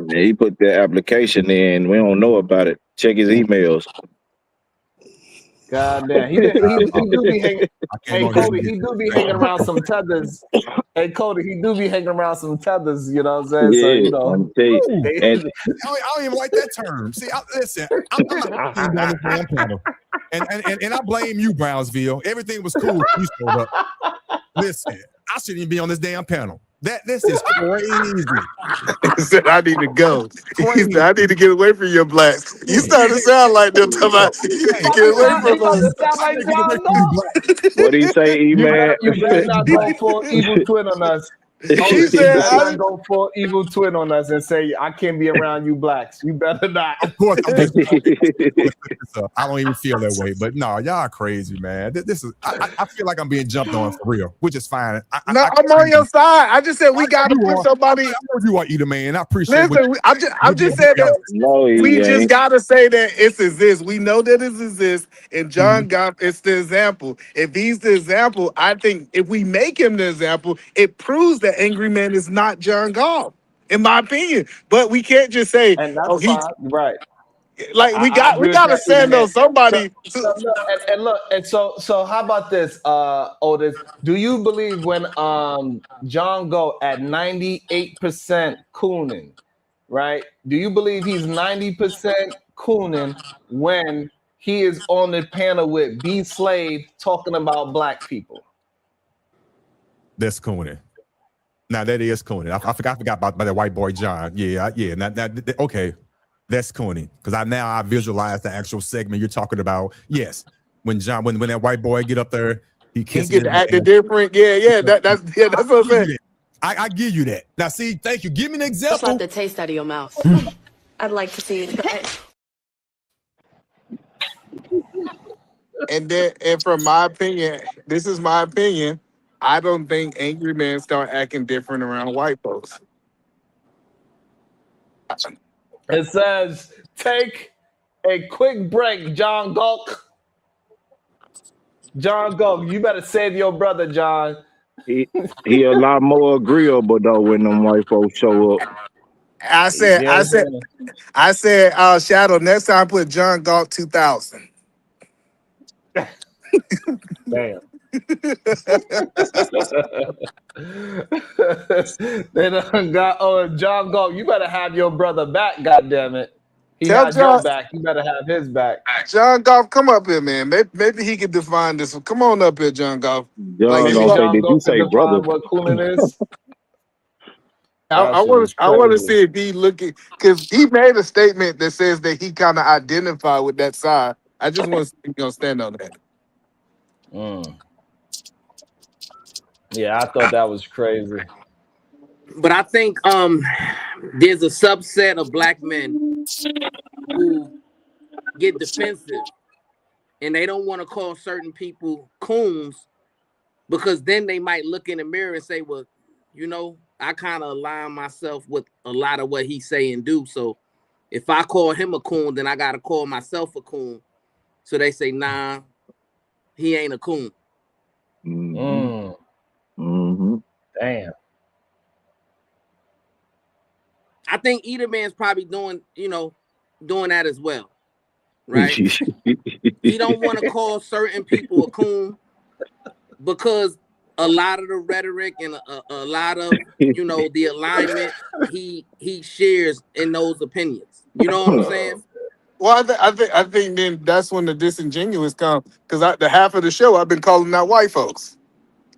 Yeah, he put the application in. We don't know about it. Check his emails. God damn, he do be hanging. Hey on Cody, this. he do be hanging around some tethers. Hey Cody, he do be hanging around some tethers. You know what I'm saying? So Yeah, you know, I'm tell you. Ooh, And I don't even like that term. See, listen, I'm not on this damn panel, and I blame you, Brownsville. Everything was cool. You showed up. Listen, I shouldn't even be on this damn panel. This is crazy. He said, I need to go. He said, I need to get away from your blacks. You starting to sound like them talking about you need to get away from us. sound like John Galt. what do you say, E-Man? You better not go full evil twin on us. He You said, better not go full evil twin on us and say I can't be around you blacks. You better not. Of course, I'm just I don't even feel that way. But no, y'all are crazy, man. This is I feel like I'm being jumped on for real, which is fine. no, I'm on your side. I just said we got to put somebody. I know you are Eater Man. I appreciate Listen, I'm just saying that No, he we just ain't. got to say that it exists. We know that it exists. And John Goff is the example. If he's the example, I think if we make him the example, it proves that Angry Man is not John Goff, in my opinion. But we can't just say, And that's oh, he's fine. Right. like we I agree with got to that, send man. on somebody. So how about this, Otis? Do you believe when John Go at 98% cooning, right? Do you believe he's 90% cooning when he is on the panel with B Slave talking about black people? That's cooning. Now that is cooning. I forgot about that white boy John. Yeah. Okay, that's cooning because I visualize the actual segment you're talking about. Yes, when that white boy get up there, he Get acting different. Yeah. That's what I'm saying. I give you that. Now, see, thank you. Give me an Just example. like the taste out of your mouth. I'd like to see it. And from my opinion, this is my opinion. I don't think Angry Man start acting different around white folks. It says, take a quick break, John Gulk. John Gulk, you better save your brother, John. He a lot more agreeable though when them white folks show up. I said, Shadow, next time put John Galt 2000. Damn. They done got John Galt. You better have your brother back, goddammit. He Tell had John- your back. You better have his back. John Goff, come up here, man. Maybe he can define this one. Come on up here, John Goff. John Like, gonna say, John did you Galt say can brother? define what cooling is. I want to see if he looking because he made a statement that says that he kind of identified with that side. I just want to see if he's gonna stand on that. Yeah, I thought that was crazy. But I think there's a subset of black men who get defensive and they don't want to call certain people coons because then they might look in the mirror and say, well, you know, I kind of align myself with a lot of what he say and do. So if I call him a coon, then I got to call myself a coon. So they say, nah, he ain't a coon. Damn. I think Eater Man's probably doing that as well. Right? He don't want to call certain people a coon because a lot of the rhetoric and a lot of the alignment he shares in those opinions. You know what I'm saying? Well, I think then that's when the disingenuous come because the half of the show I've been calling out white folks.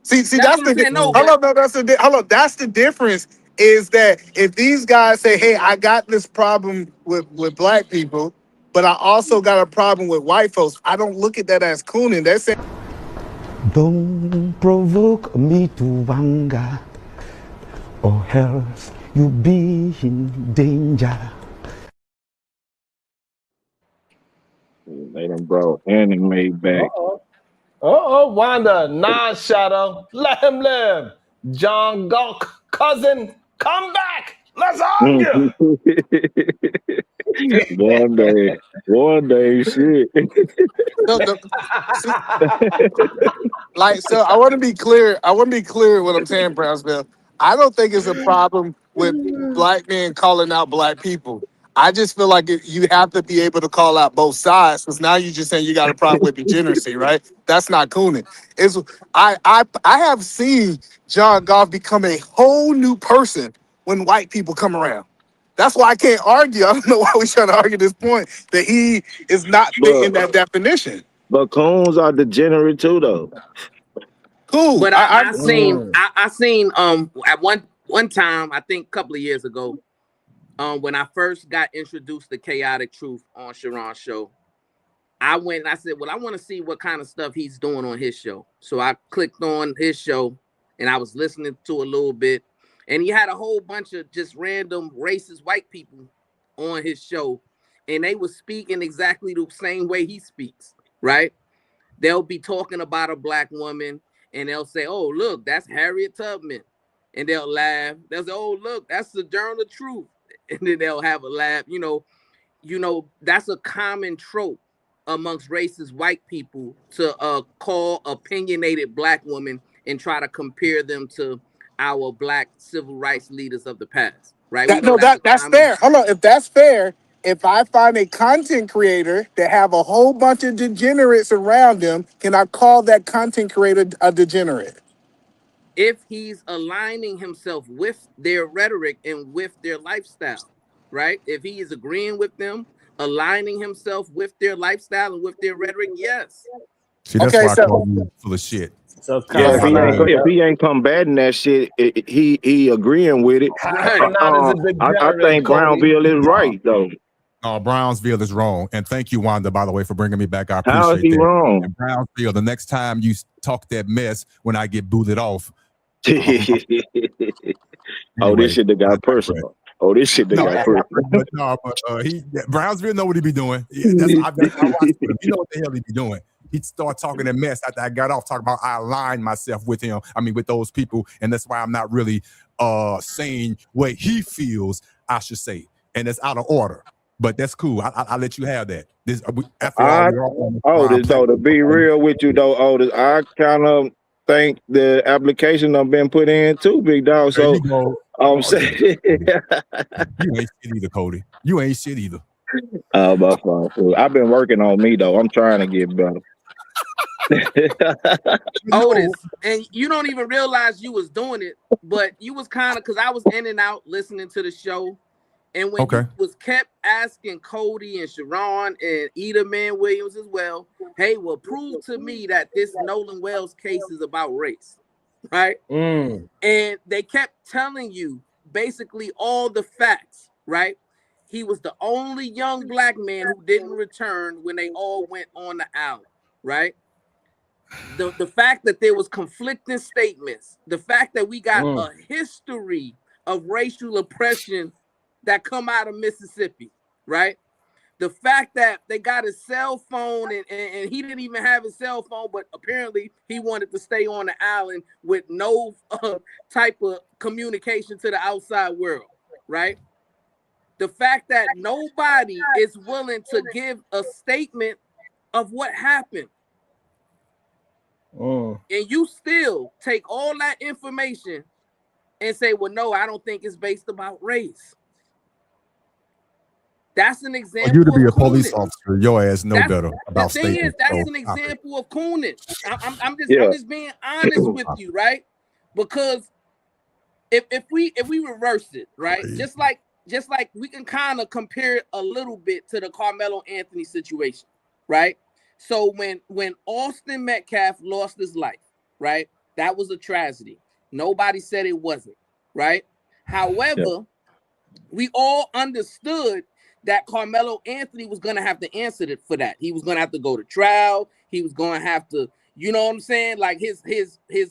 See, that's the that's the difference. Is that if these guys say, "Hey, I got this problem with black people, but I also got a problem with white folks," I don't look at that as cooning. They're saying, "Don't provoke me to anger, or else you'll be in danger." They done brought anime back. Wanda, non-shadow, let him live. John Gulk, cousin, come back. Let's argue. one day, shit. So I want to be clear. I want to be clear what I'm saying, Brownsville. I don't think it's a problem with black men calling out black people. I just feel like you have to be able to call out both sides, because now you're just saying you got a problem with degeneracy, right? That's not cooning. I have seen John Goff become a whole new person when white people come around. That's why I can't argue. I don't know why we're trying to argue this point that he is not fitting that definition. But coons are degenerate too, though. Cool. But I seen Mm. I seen at one time, I think a couple of years ago, when I first got introduced to Chaotic Truth on Sharon's show, I went and I said, well, I want to see what kind of stuff he's doing on his show. So I clicked on his show and I was listening to a little bit, and he had a whole bunch of just random racist white people on his show, and they were speaking exactly the same way he speaks, right? They'll be talking about a black woman and they'll say, oh, look, that's Harriet Tubman. And they'll laugh. They'll say, oh, look, that's the Journal of Truth. And then they'll have a laugh. You know, that's a common trope amongst racist white people to call opinionated black women and try to compare them to our black civil rights leaders of the past, right? That's fair. Hold on. If that's fair, if I find a content creator that have a whole bunch of degenerates around them, can I call that content creator a degenerate? If he's aligning himself with their rhetoric and with their lifestyle, right? If he is agreeing with them, aligning himself with their lifestyle and with their rhetoric, yes. See, that's why I call you full of shit. So Yeah, Cassian, if he ain't combating that shit, he agreeing with it. Cassian not as a I think degenerate, Cody. Brownville is right though. Brownsville is wrong. And thank you, Wanda, by the way, for bringing me back. I How is appreciate he that. wrong? And Brownsville, the next time you talk that mess when I get booted off. Oh, Anyway, this shit that got personal. Oh, this shit that got personal. Brownsville know what he be doing. Yeah, that's I watch him. You know what the hell he be doing. He'd start talking that mess after I got off, talking about I aligned myself with him. I mean, with those people. And that's why I'm not really saying what he feels I should say. And it's out of order. But that's cool. I'll let you have that. This, after all, to be real with you though, Otis, I kind of think the application I've been put in too, big dog. So I'm saying you ain't shit either, Cody. You ain't shit either. My fault. I've been working on me though. I'm trying to get better. Otis, and you don't even realize you was doing it, but you was kind of, because I was in and out listening to the show. And when you was kept asking Cody and Sharon and Edelman Williams as well, hey, well, prove to me that this Nolan Wells case is about race, right? And they kept telling you basically all the facts, right? He was the only young black man who didn't return when they all went on the island, right? The fact that there was conflicting statements, the fact that we got a history of racial oppression that come out of Mississippi, right? The fact that they got his cell phone and he didn't even have his cell phone, but apparently he wanted to stay on the island with no type of communication to the outside world, right? The fact that nobody is willing to give a statement of what happened. And you still take all that information and say, well, no, I don't think it's based about race. That's an example. You to be a police officer, your ass know better about the thing statements. is, that's an example of cooning. I'm just being honest with you, right? Because if we reverse it, right, just like we can kind of compare it a little bit to the Carmelo Anthony situation, right? So when Austin Metcalf lost his life, right, that was a tragedy. Nobody said it wasn't, right? However, we all understood that Carmelo Anthony was going to have to answer for that. He was going to have to go to trial. He was going to have to, you know what I'm saying? Like his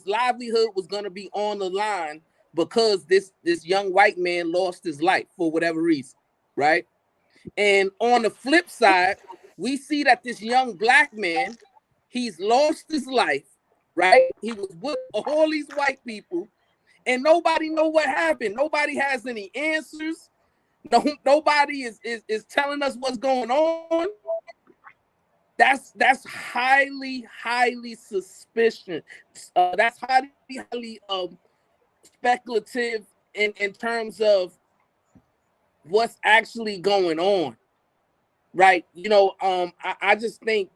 livelihood was going to be on the line because this young white man lost his life for whatever reason, right? And on the flip side, we see that this young black man, he's lost his life, right? He was with all these white people, and nobody know what happened. Nobody has any answers. Nobody is telling us what's going on. That's highly suspicious. That's highly speculative in terms of what's actually going on, right? You know, I just think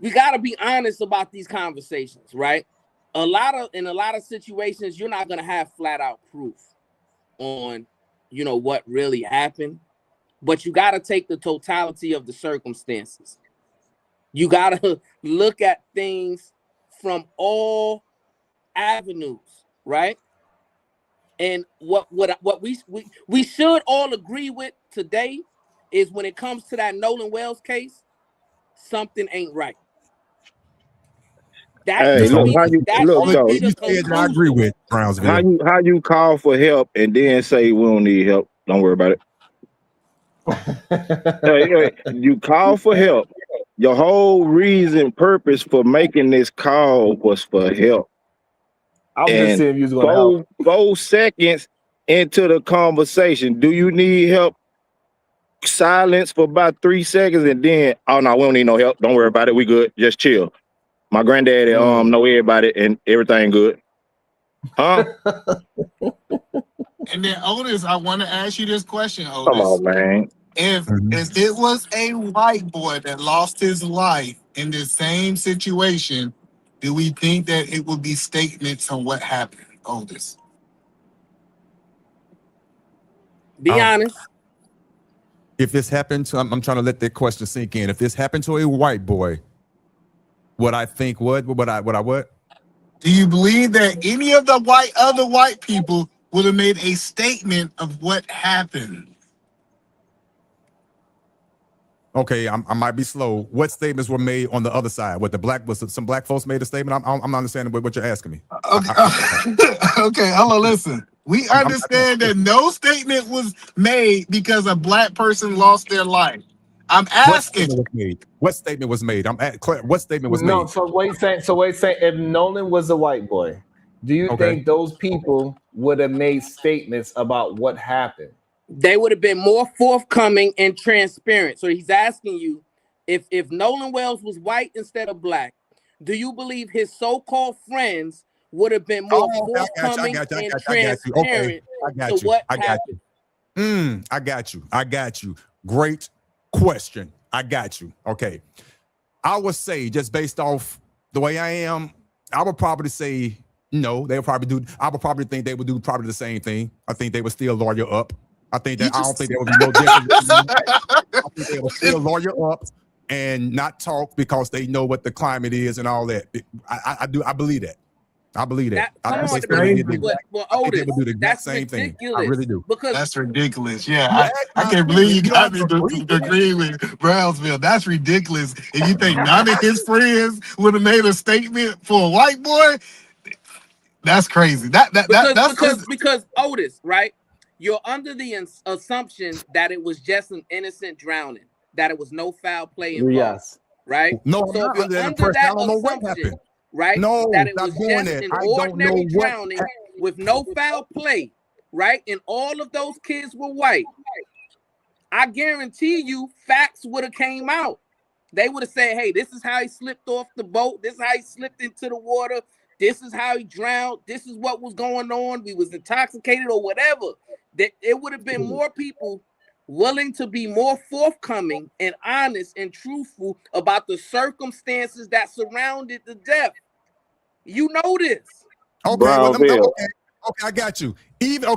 we got to be honest about these conversations, right? In a lot of situations, you're not gonna have flat out proof on, you know, what really happened, but you got to take the totality of the circumstances. You got to look at things from all avenues, right? And what we should all agree with today is when it comes to that Nolan Wells case, something ain't right. That Hey, should look be how the, you that look should though. be the You said that I agree conclusion. with Brownsville. How you call for help and then say we don't need help? Don't worry about it. Hey, you call for help. Your whole reason, purpose for making this call was for help. I was just And seeing if you was gonna help. 4 seconds into the conversation, do you need help? Silence for about 3 seconds, and then, oh no, we don't need no help. Don't worry about it. We good. Just chill. My granddaddy know everybody and everything good. Huh? And then Otis, I want to ask you this question, Otis. Come on, man. If it was a white boy that lost his life in the same situation, do we think that it would be statements on what happened, Otis? Be honest. If this happened to, I'm trying to let that question sink in. If this happened to a white boy, what I think what? Do you believe that any of the other white people would have made a statement of what happened? Okay, I might be slow. What statements were made on the other side? What some black folks made a statement? I'm not understanding what you're asking me. Okay, hello, listen. We understand that no statement was made because a black person lost their life. I'm asking. What statement was made? What statement was No, made? so what he's saying, if Nolan was a white boy, do you think those people would have made statements about what happened? They would have been more forthcoming and transparent. So he's asking you, if Nolan Wells was white instead of black, do you believe his so-called friends would have been more forthcoming and transparent to what happened? I got you. Great question. I got you. Okay. I would say, just based off the way I am, I would probably say no. They would probably do. I would probably think they would do probably the same thing. I think they would still lawyer up. I don't think there would be no difference. I think they would still lawyer up and not talk because they know what the climate is and all that. I believe that. I believe that. That's they would do the exact same thing. I really do. Because that's ridiculous. Yeah, I can't believe you got me to agree with Brownsville. That's ridiculous. If you think none of his friends would have made a statement for a white boy, that's crazy. Because Otis, right? You're under the assumption that it was just an innocent drowning, that it was no foul play involved, yes, right? No, so if you're under that assumption, right, that it was just an ordinary drowning with no foul play, right, and all of those kids were white, I guarantee you facts would have came out. They would have said, hey, this is how he slipped off the boat. This is how he slipped into the water. This is how he drowned. This is what was going on. We was intoxicated or whatever. That it would have been more people willing to be more forthcoming and honest and truthful about the circumstances that surrounded the death. You know this. Okay, okay, I got you. Even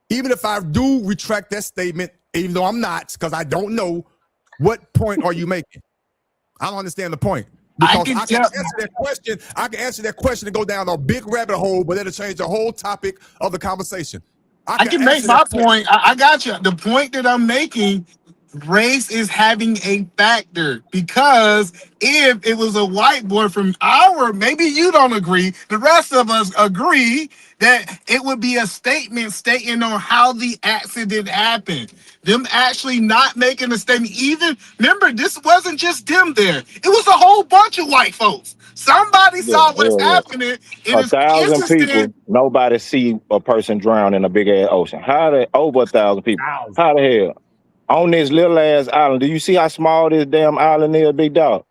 if I do retract that statement, even though I'm not, because I don't know, what point are you making? I don't understand the point. Because I can answer that question. I can answer that question and go down a big rabbit hole, but it'll change the whole topic of the conversation. I can make my point. I got you. The point that I'm making, race is having a factor, because if it was a white boy from maybe you don't agree, the rest of us agree that it would be a statement stating on how the accident happened. Them actually not making a statement. Even, remember, this wasn't just them there. It was a whole bunch of white folks. Somebody saw what's happening. 1,000 people, nobody see a person drown in a big ass ocean. Over 1,000 people? How the hell? On this little ass island, do you see how small this damn island is, big dog?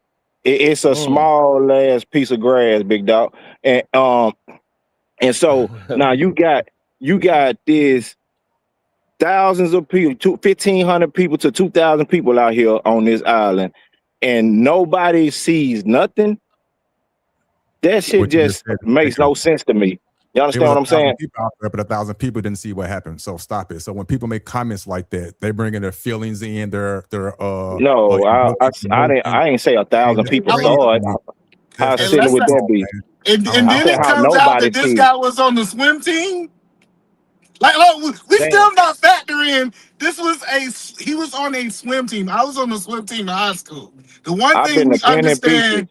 It's a small ass piece of grass, big dog. And And so now you got this thousands of people, 1,500 people to 2,000 people out here on this island, and nobody sees nothing. That shit What you just said, makes no sense to me. You it understand was what I'm 1,000 saying? people out there, but 1,000 people didn't see what happened. So stop it. So when people make comments like that, they bring in their feelings in, their No, I ain't say 1,000 people saw it. How That's silly let's would not, that be? and I don't I then said it know. how comes out nobody that this sees. guy was on the swim team. Like, look, we Damn. still not factoring. He was on a swim team. I was on the swim team in high school. The one I've thing been we to 10 pieces. understand.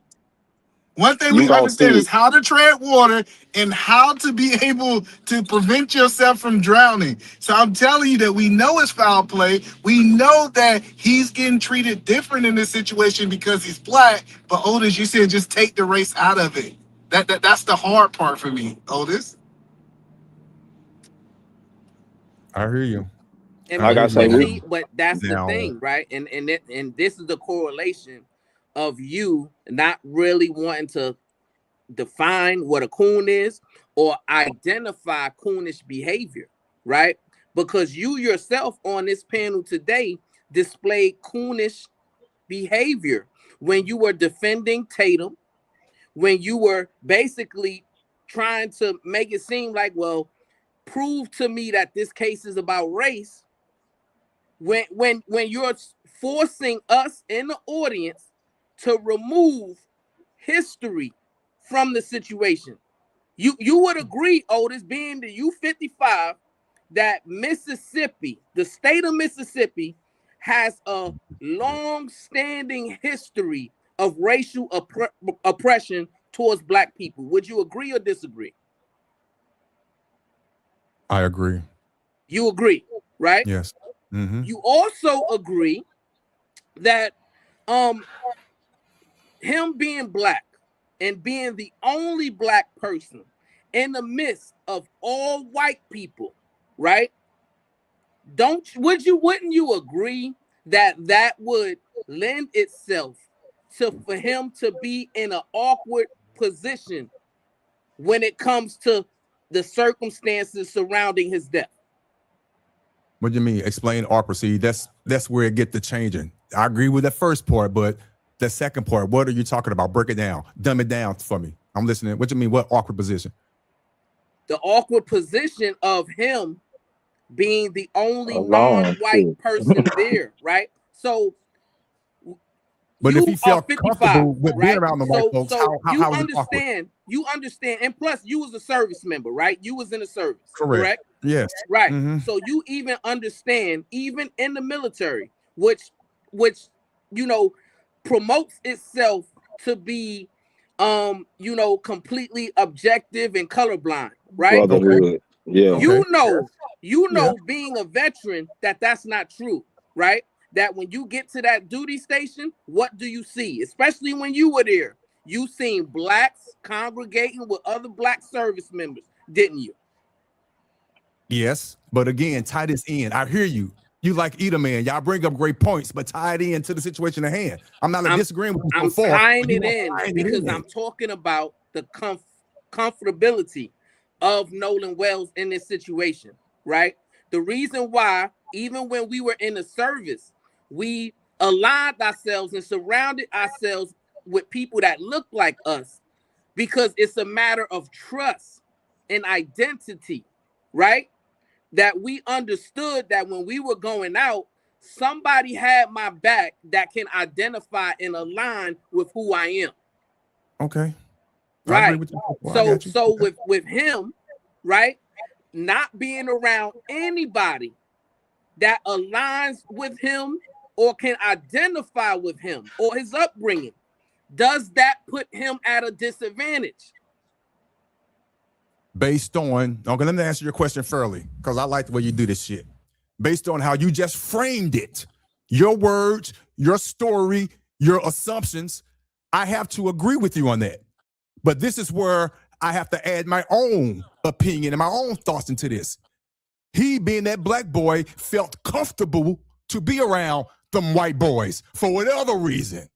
One thing You we gonna understand see is it. how to tread water and how to be able to prevent yourself from drowning. So I'm telling you that we know it's foul play. We know that he's getting treated different in this situation because he's black. But Otis, you said just take the race out of it. That's the hard part for me, Otis. I hear you. And Like I say, but that's the Now, thing, right? And this is the correlation of you not really wanting to define what a coon is or identify coonish behavior, right? Because you yourself on this panel today displayed coonish behavior when you were defending Tatum, when you were basically trying to make it seem like, well, prove to me that this case is about race. When you're forcing us in the audience to remove history from the situation. You would agree, Otis, being the U55, that Mississippi, the state of Mississippi, has a long-standing history of racial oppression towards black people. Would you agree or disagree? I agree. You agree, right? Yes. Mm-hmm. You also agree that him being black and being the only black person in the midst of all white people, right? Wouldn't you agree that would lend itself to for him to be in an awkward position when it comes to the circumstances surrounding his death? What do you mean? Explain awkwardly. That's where it get to changing. I agree with the first part, but the second part, what are you talking about? Break it down. Dumb it down for me. I'm listening. What do you mean? What awkward position? The awkward position of him being the only Alone, non-white too. person there, right? So But you if he are felt 55, comfortable with being right? around the white folks, So you how is it awkward? understand, and plus you was a service member, right? You was in the service, correct? Yes. Right. Mm-hmm. So you even understand, even in the military, which promotes itself to be completely objective and colorblind, right? Brotherhood. Yeah. You know, being a veteran, that's not true, right? That when you get to that duty station, what do you see? Especially when you were there, you seen blacks congregating with other black service members, didn't you? Yes, but again, tie this in. I hear you. You like Edelman. Y'all bring up great points, but tie it in to the situation at hand. I'm not disagreeing with you I'm so far. tying it in because I'm talking about the comfortability of Nolan Wells in this situation, right? The reason why, even when we were in the service, we aligned ourselves and surrounded ourselves with people that look like us because it's a matter of trust and identity, right? That we understood that when we were going out, somebody had my back that can identify and align with who I am. Okay. Right. I agree with you. So with him, right, not being around anybody that aligns with him or can identify with him or his upbringing, does that put him at a disadvantage? Based on, okay, let me answer your question fairly, because I like the way you do this shit. Based on how you just framed it, your words, your story, your assumptions, I have to agree with you on that. But this is where I have to add my own opinion and my own thoughts into this. He, being that black boy, felt comfortable to be around them white boys for whatever reason.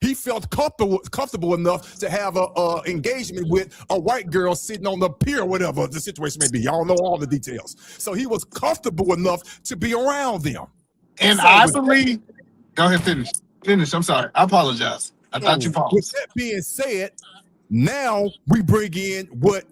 He felt comfortable enough to have a engagement with a white girl sitting on the pier or whatever the situation may be. Y'all know all the details. So he was comfortable enough to be around them. And So I believe, go ahead, finish. I'm sorry. I apologize. I thought you with paused. that being said, now we bring in what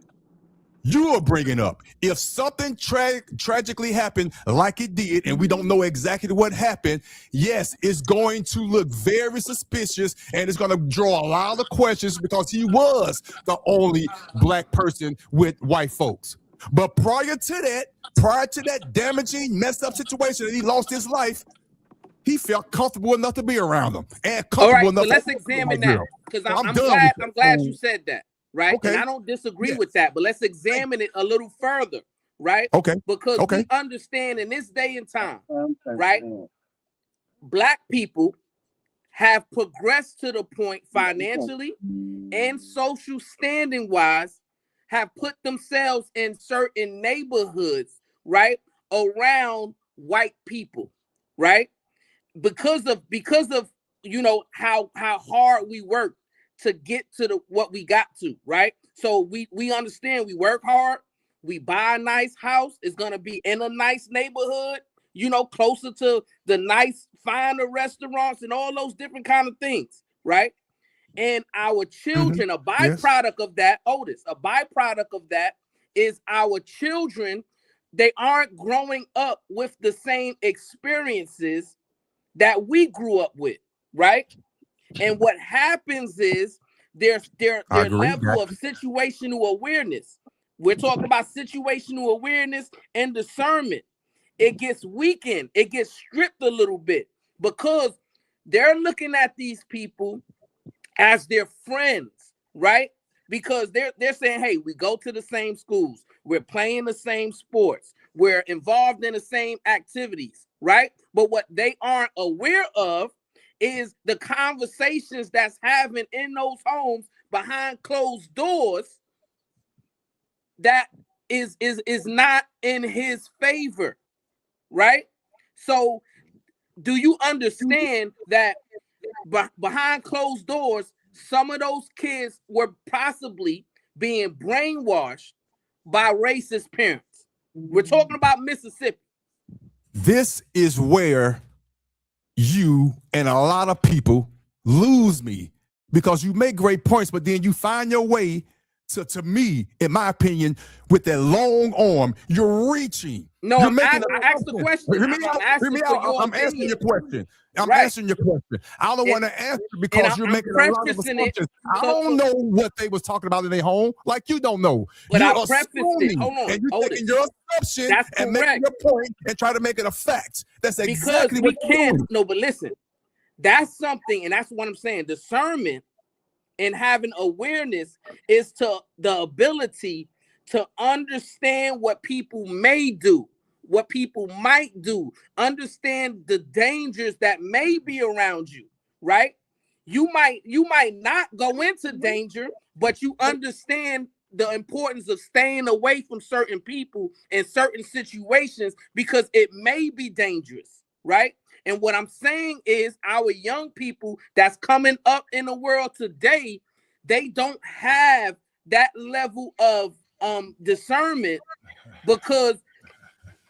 you are bringing up. If something tragically happened like it did, and we don't know exactly what happened, yes, it's going to look very suspicious, and it's going to draw a lot of questions because he was the only black person with white folks. But prior to that damaging, messed up situation that he lost his life, he felt comfortable enough to be around them, and comfortable All right, enough. but let's examine that, because I'm glad you said that, right? Okay. And I don't disagree with that, but let's examine it a little further, right? Okay. Because we understand in this day and time, right? Black people have progressed to the point financially and social standing wise, have put themselves in certain neighborhoods, right, around white people, right? Because of you know how hard we work to get to what we got to, right? So we understand we work hard, we buy a nice house, it's gonna be in a nice neighborhood, you know, closer to the nice finer restaurants and all those different kind of things, right? And our children, a byproduct of that, Otis, a byproduct of that is our children, they aren't growing up with the same experiences that we grew up with, right? And what happens is their level of situational awareness. We're talking about situational awareness and discernment. It gets weakened. It gets stripped a little bit because they're looking at these people as their friends, right? Because they're saying, hey, we go to the same schools, we're playing the same sports, we're involved in the same activities, right? But what they aren't aware of is the conversations that's having in those homes behind closed doors that is not in his favor, right? So do you understand that behind closed doors, some of those kids were possibly being brainwashed by racist parents? We're talking about Mississippi. This is where you and a lot of people lose me, because you make great points, but then you find your way to me, in my opinion, with that long arm. You're reaching. No, you're I asked the question. Hear me out. I'm answering your question. Answering your question. I don't want to answer because you're making a lot of assumptions. I don't know what they was talking about in their home, like you don't know. But you're I prefaced it. Hold on. and you're taking your assumption and making your point and try to make it a fact. That's exactly what you're doing. No, but listen, that's something, and that's what I'm saying. Discernment and having awareness is to the ability to understand what people may do, what people might do, understand the dangers that may be around you, right? You might not go into danger, but you understand the importance of staying away from certain people in certain situations because it may be dangerous, right? And what I'm saying is our young people that's coming up in the world today, they don't have that level of discernment because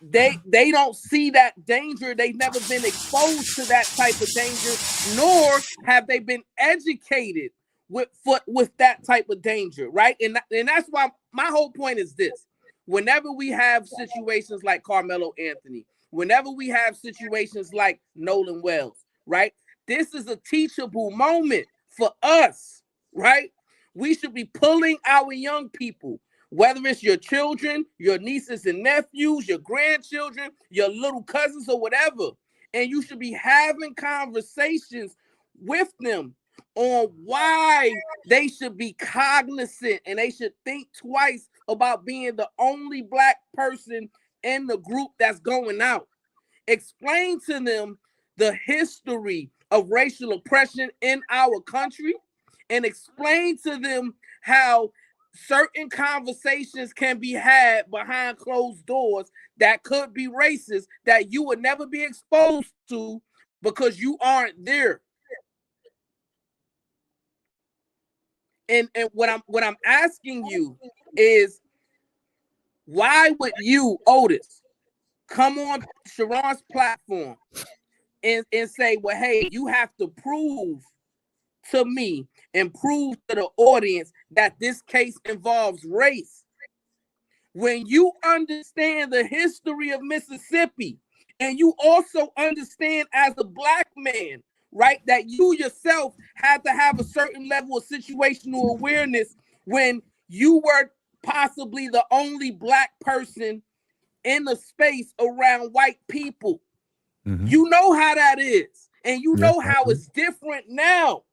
they don't see that danger. They've never been exposed to that type of danger, nor have they been educated with that type of danger, right? And that's why my whole point is this. Whenever we have situations like Carmelo Anthony, whenever we have situations like Nolan Wells, right? This is a teachable moment for us, right? We should be pulling our young people, whether it's your children, your nieces and nephews, your grandchildren, your little cousins or whatever, and you should be having conversations with them on why they should be cognizant and they should think twice about being the only black person in the group that's going out. Explain to them the history of racial oppression in our country and explain to them how certain conversations can be had behind closed doors that could be racist that you would never be exposed to because you aren't there. And what I'm asking you is, why would you, Otis, come on Sharon's platform and say, well, hey, you have to prove to me and prove to the audience that this case involves race, when you understand the history of Mississippi, and you also understand as a black man, right, that you yourself had to have a certain level of situational awareness when you were possibly the only black person in the space around white people. Mhm. You know how that is, and you Yes, know I how do. it's different now.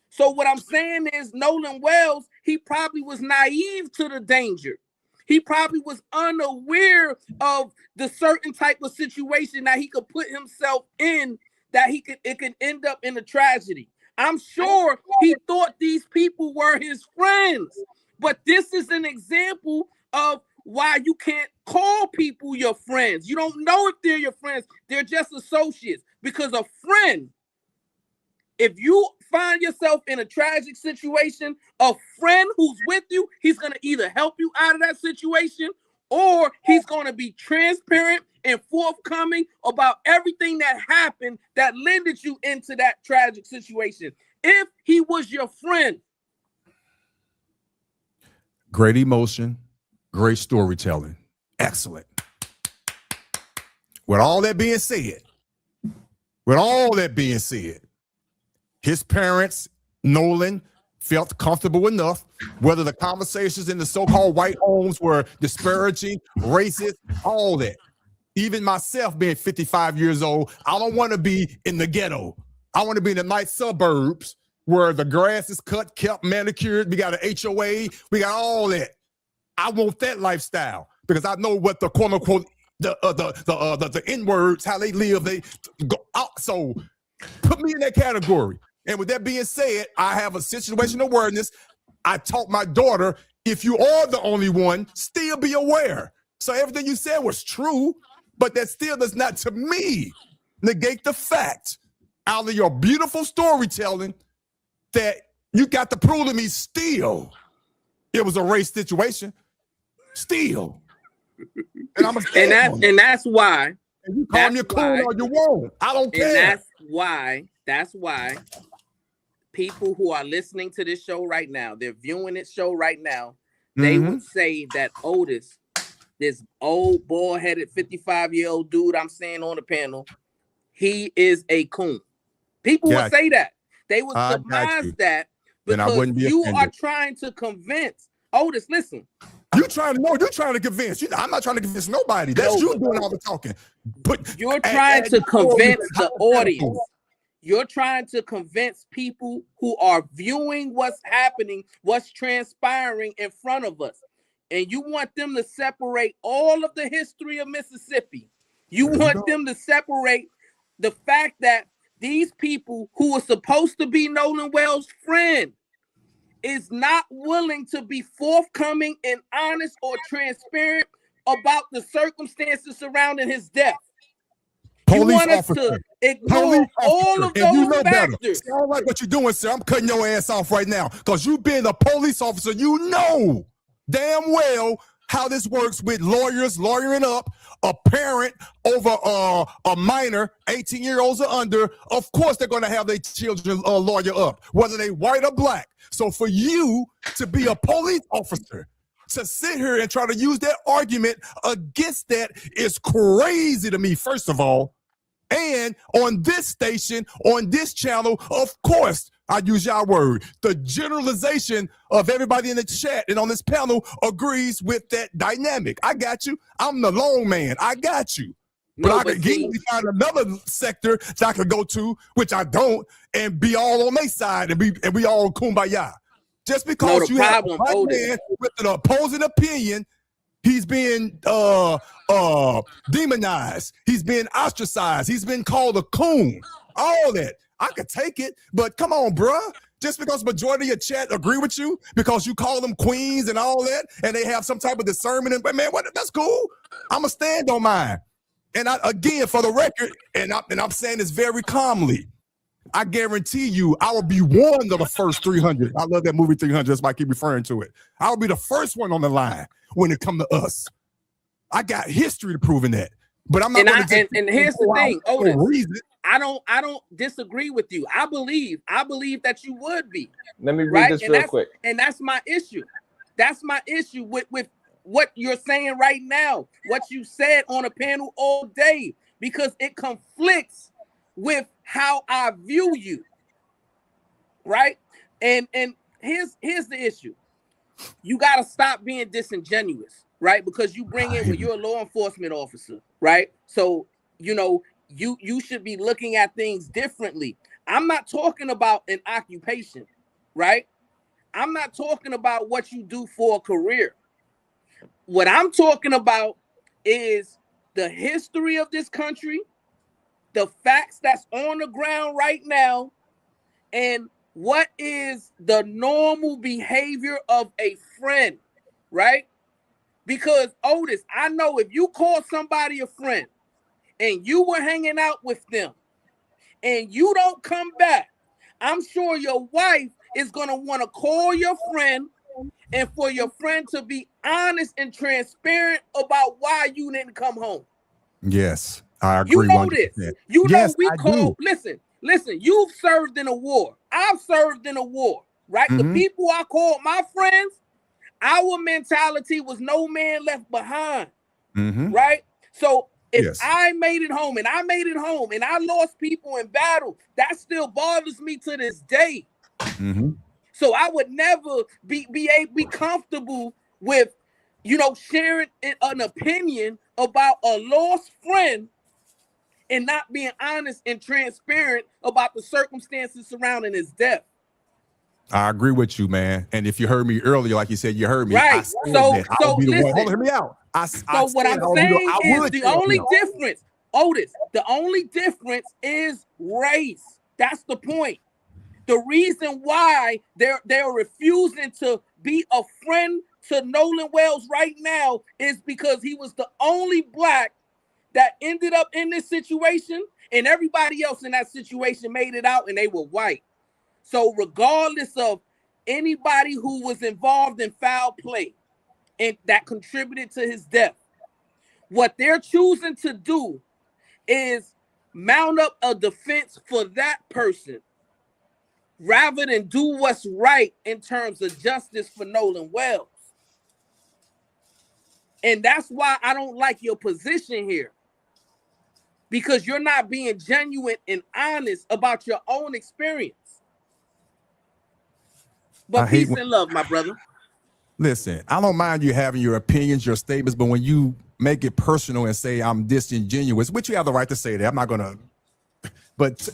So what I'm saying is, Nolan Wells, he probably was naive to the danger. He probably was unaware of the certain type of situation that he could put himself in, that it could end up in a tragedy. I'm sure he thought these people were his friends, but this is an example of why you can't call people your friends. You don't know if they're your friends. They're just associates, because a friend, if you find yourself in a tragic situation, a friend who's with you, he's going to either help you out of that situation, or he's going to be transparent and forthcoming about everything that happened that landed you into that tragic situation. If he was your friend. Great emotion, great storytelling. Excellent. With all that being said, his parents, Nolan, felt comfortable enough, whether the conversations in the so-called white homes were disparaging, racist, all that. Even myself being 55 years old, I don't want to be in the ghetto. I want to be in the nice suburbs where the grass is cut, kept, manicured. We got an HOA. We got all that. I want that lifestyle because I know what the quote unquote the N-words, how they live. They go out. So put me in that category. And with that being said, I have a situational awareness. I taught my daughter, if you are the only one, still be aware. So everything you said was true, but that still does not, to me, negate the fact out of your beautiful storytelling that you got to prove to me still it was a race situation. Still. And I'm And that's why. And you call me a coon or you won't. I don't care. And that's why people who are listening to this show right now, they're viewing this show right now, they would say that Otis, this old bald-headed 55-year-old dude I'm saying on the panel, he is a coon. People would say that. They would surmise that because you are trying to convince Otis, listen. You're trying to convince. I'm not trying to convince nobody. That's you doing all the talking. But you're trying to convince the audience. You're trying to convince people who are viewing what's happening, what's transpiring in front of us. And you want them to separate all of the history of Mississippi. You want them to separate the fact that these people who are supposed to be Nolan Wells' friend is not willing to be forthcoming and honest or transparent about the circumstances surrounding his death. You want us to ignore all of those factors. I don't like what you're doing, sir. I'm cutting your ass off right now because you being a police officer, you know damn well how this works with lawyers lawyering up a parent over a minor, 18-year-olds or under. Of course, they're going to have their children lawyer up, whether they white or black. So for you to be a police officer, to sit here and try to use that argument against that is crazy to me, first of all. And on this station, on this channel, of course, I use your word. The generalization of everybody in the chat and on this panel agrees with that dynamic. I got you. I'm the lone man. I got you. But I could easily find another sector that I could go to, which I don't, and be all on their side and be all kumbaya. Just because you have a white man with an opposing opinion, he's being demonized. He's being ostracized. He's been called a coon. All that. I could take it, but come on, bruh. Just because majority of your chat agree with you, because you call them queens and all that, and they have some type of discernment, and man, that's cool. I'ma stand on mine. And again, for the record, and I'm saying this very calmly, I guarantee you, I will be one of the first 300. I love that movie 300. That's why I keep referring to it. I will be the first one on the line when it comes to us. I got history to prove in that. But I'm not going to. And here's the thing, Otis. Reason. I don't disagree with you. I believe that you would be. Let me read this real quick. And that's my issue. That's my issue with what you're saying right now. What you said on a panel all day, because it conflicts with how I view you. Right? And here's the issue. You got to stop being disingenuous, right? Because you bring in when you're a law enforcement officer, right? So, you know, you should be looking at things differently. I'm not talking about an occupation, right? I'm not talking about what you do for a career. What I'm talking about is the history of this country, the facts that's on the ground right now, and what is the normal behavior of a friend, right? Because, Otis, I know if you call somebody a friend, and you were hanging out with them and you don't come back, I'm sure your wife is going to want to call your friend and for your friend to be honest and transparent about why you didn't come home. Yes, I agree. You know 100%. This. You yes, know we call, listen, you've served in a war. I've served in a war, right? The people I called my friends, our mentality was no man left behind, right? So if I made it home and I lost people in battle, that still bothers me to this day. So I would never be comfortable with, you know, sharing an opinion about a lost friend and not being honest and transparent about the circumstances surrounding his death. I agree with you, man. And if you heard me earlier, like you said, you heard me. Right. So listen. Hold on, hear me out. So what I'm saying is the only difference, Otis, the only difference is race. That's the point. The reason why they're refusing to be a friend to Nolan Wells right now is because he was the only black that ended up in this situation, and everybody else in that situation made it out and they were white. So regardless of anybody who was involved in foul play and that contributed to his death, what they're choosing to do is mount up a defense for that person rather than do what's right in terms of justice for Nolan Wells. And that's why I don't like your position here, because you're not being genuine and honest about your own experience. But peace and love, my brother. Listen, I don't mind you having your opinions, your statements, but when you make it personal and say I'm disingenuous, which you have the right to say that, I'm not gonna, but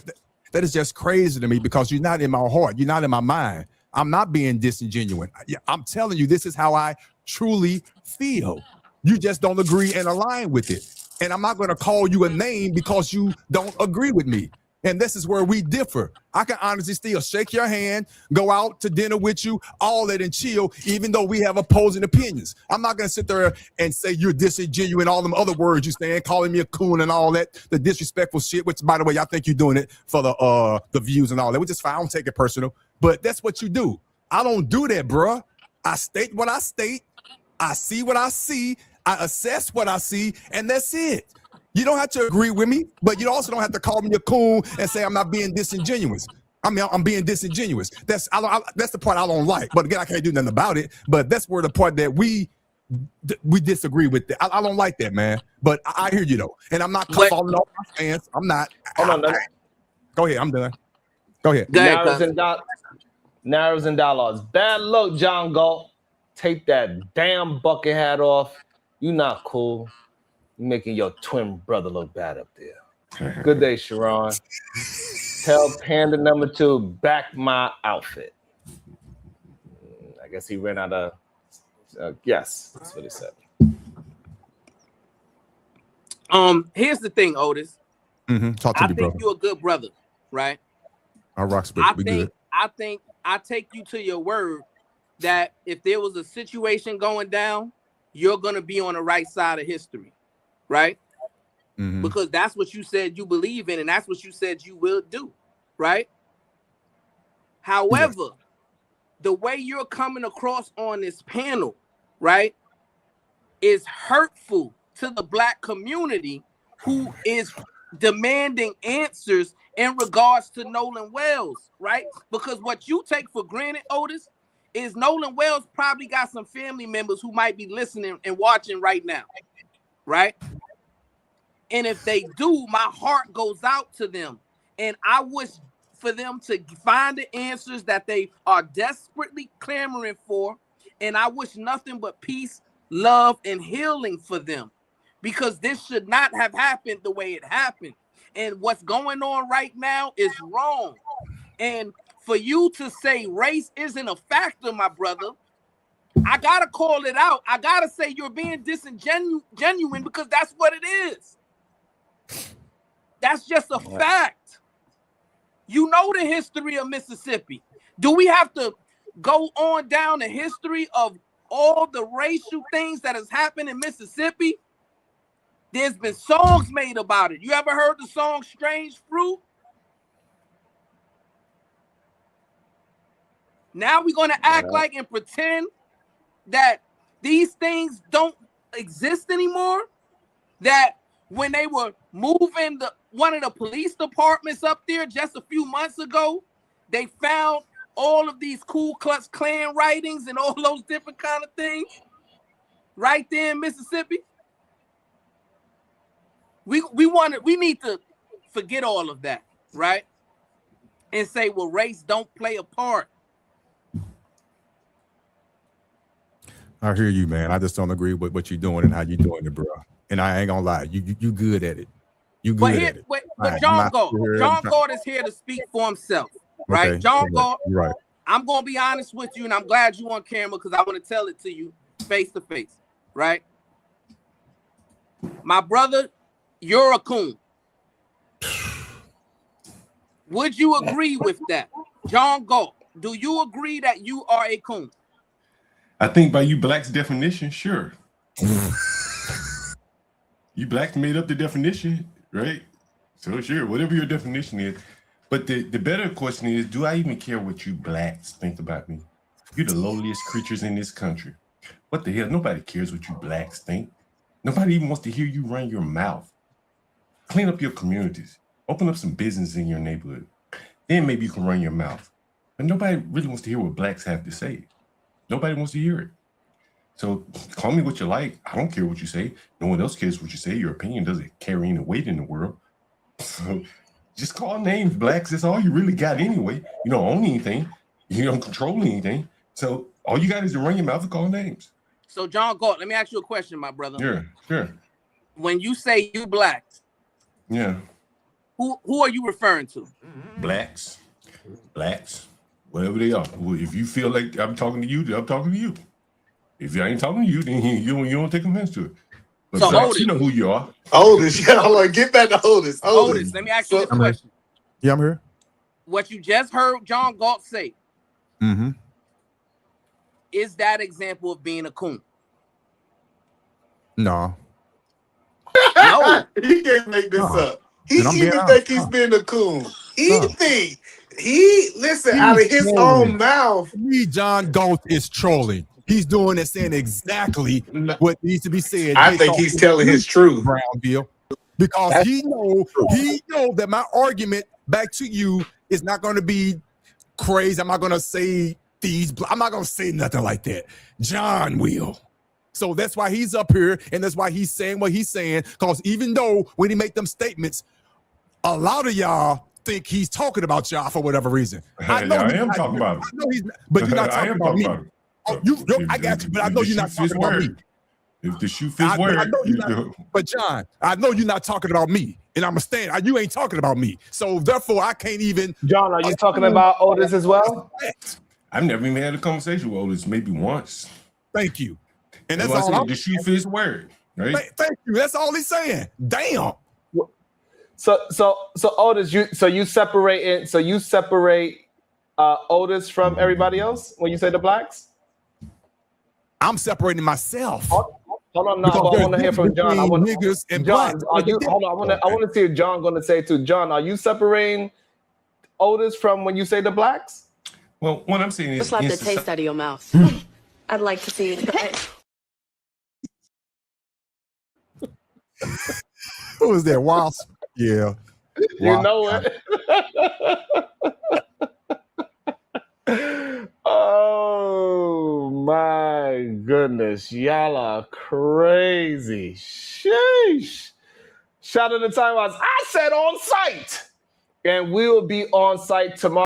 that is just crazy to me because you're not in my heart, you're not in my mind. I'm not being disingenuous. I'm telling you, this is how I truly feel. You just don't agree and align with it. And I'm not gonna call you a name because you don't agree with me. And this is where we differ. I can honestly still shake your hand, go out to dinner with you, all that and chill, even though we have opposing opinions. I'm not going to sit there and say you're disingenuous and all them other words you saying, calling me a coon and all that, the disrespectful shit, which, by the way, I think you're doing it for the views and all that, which is fine. I don't take it personal. But that's what you do. I don't do that, bruh. I state what I state. I see what I see. I assess what I see, and that's it. You don't have to agree with me, but you also don't have to call me a coon and say I'm not being disingenuous. I mean, I'm being disingenuous. That's the part I don't like. But again, I can't do nothing about it. But that's where the part that we disagree with. I don't like that, man. But I hear you though, and I'm not falling off my fans. I'm not. Hold on. Go ahead. I'm done. Go ahead. Narrows and dollars. Bad luck, John Galt. Take that damn bucket hat off. You not cool. Making your twin brother look bad up there. Good day, Sharon. Tell Panda number 2 back my outfit. I guess he ran out of. Yes, that's what he said. Here's the thing, Otis. Talk to me, brother. I think you're a good brother, right? I rock spit. Good. I think I take you to your word that if there was a situation going down, you're gonna be on the right side of history. Right? Because that's what you said you believe in, and that's what you said you will do, right? However, the way you're coming across on this panel, right, is hurtful to the Black community who is demanding answers in regards to Nolan Wells, right? Because what you take for granted, Otis, is Nolan Wells probably got some family members who might be listening and watching right now, right? And if they do, my heart goes out to them. And I wish for them to find the answers that they are desperately clamoring for. And I wish nothing but peace, love, and healing for them. Because this should not have happened the way it happened. And what's going on right now is wrong. And for you to say race isn't a factor, my brother, I got to call it out. I got to say you're being disingenuous because that's what it is. That's just a fact. You know the history of Mississippi. Do we have to go on down the history of all the racial things that has happened in Mississippi? There's been songs made about it. You ever heard the song Strange Fruit? Now we're going to act like and pretend that these things don't exist anymore? That when they were moving one of the police departments up there just a few months ago, they found all of these Ku Klux Klan writings and all those different kind of things right there in Mississippi? We need to forget all of that, right? And say, well, race don't play a part. I hear you, man. I just don't agree with what you're doing and how you're doing it, bro. And I ain't gonna lie, you good at it. You good at it. But John Galt is here to speak for himself, right? Okay. John Galt, right. I'm gonna be honest with you, and I'm glad you on camera because I want to tell it to you face to face, right? My brother, you're a coon. Would you agree with that? John Galt, do you agree that you are a coon? I think by you blacks' definition, sure. You blacks made up the definition, right? So sure, whatever your definition is. But the better question is, do I even care what you blacks think about me? You're the lowliest creatures in this country. What the hell? Nobody cares what you blacks think. Nobody even wants to hear you run your mouth. Clean up your communities. Open up some business in your neighborhood. Then maybe you can run your mouth. But nobody really wants to hear what blacks have to say. Nobody wants to hear it. So call me what you like. I don't care what you say. No one else cares what you say. Your opinion doesn't carry any weight in the world. So just call names, blacks. That's all you really got anyway. You don't own anything. You don't control anything. So all you got is to run your mouth and call names. So John Galt, let me ask you a question, my brother. Yeah, sure. When you say you blacks, yeah, who are you referring to? Blacks, whatever they are. If you feel like I'm talking to you, I'm talking to you. If I ain't talking to you, then you don't take offense to it. But so blacks, you know who you are. Oldest, yeah, hold on, get back to Oldest. Oldest, let me ask you this question. Yeah, I'm here. What you just heard John Galt say, is that example of being a coon? No. No. He can't make this up. He even think he's been a coon. Listen, out of his own mouth. John Galt is trolling. He's doing and saying exactly what needs to be said. I think he's telling his truth, Brownville, because he know that my argument back to you is not going to be crazy. I'm not going to say I'm not going to say nothing like that. John will. So that's why he's up here, and that's why he's saying what he's saying. Because even though when he make them statements, a lot of y'all think he's talking about y'all for whatever reason. I am talking about him. I know he's not, but you're not talking about me. I got you, but I know you're not talking about me. If the shoe fits where, but John, I know you're not talking about me, and I'm a stand. You ain't talking about me, so therefore I can't even. John, are you talking about Otis as well? I've never even had a conversation with Otis, maybe once. Thank you, and that's all. all. The shoe fits where, right? Thank you. That's all he's saying. Damn. So Otis, you separate Otis from everybody else when you say the blacks? I'm separating myself. Hold on, no, I want to hear from John. I want niggas and John. blacks. Are you? Hold on, I want to see what John going to say too. John, are you separating Otis, from when you say the blacks? Well, what I'm saying is, Slap in the taste society, out of your mouth. I'd like to see you try it. Who was that? Wasp? Yeah. You Wasp. know it. Oh my goodness. Y'all are crazy. Sheesh. Shout out to the timeouts. I said on site. And we will be on site tomorrow.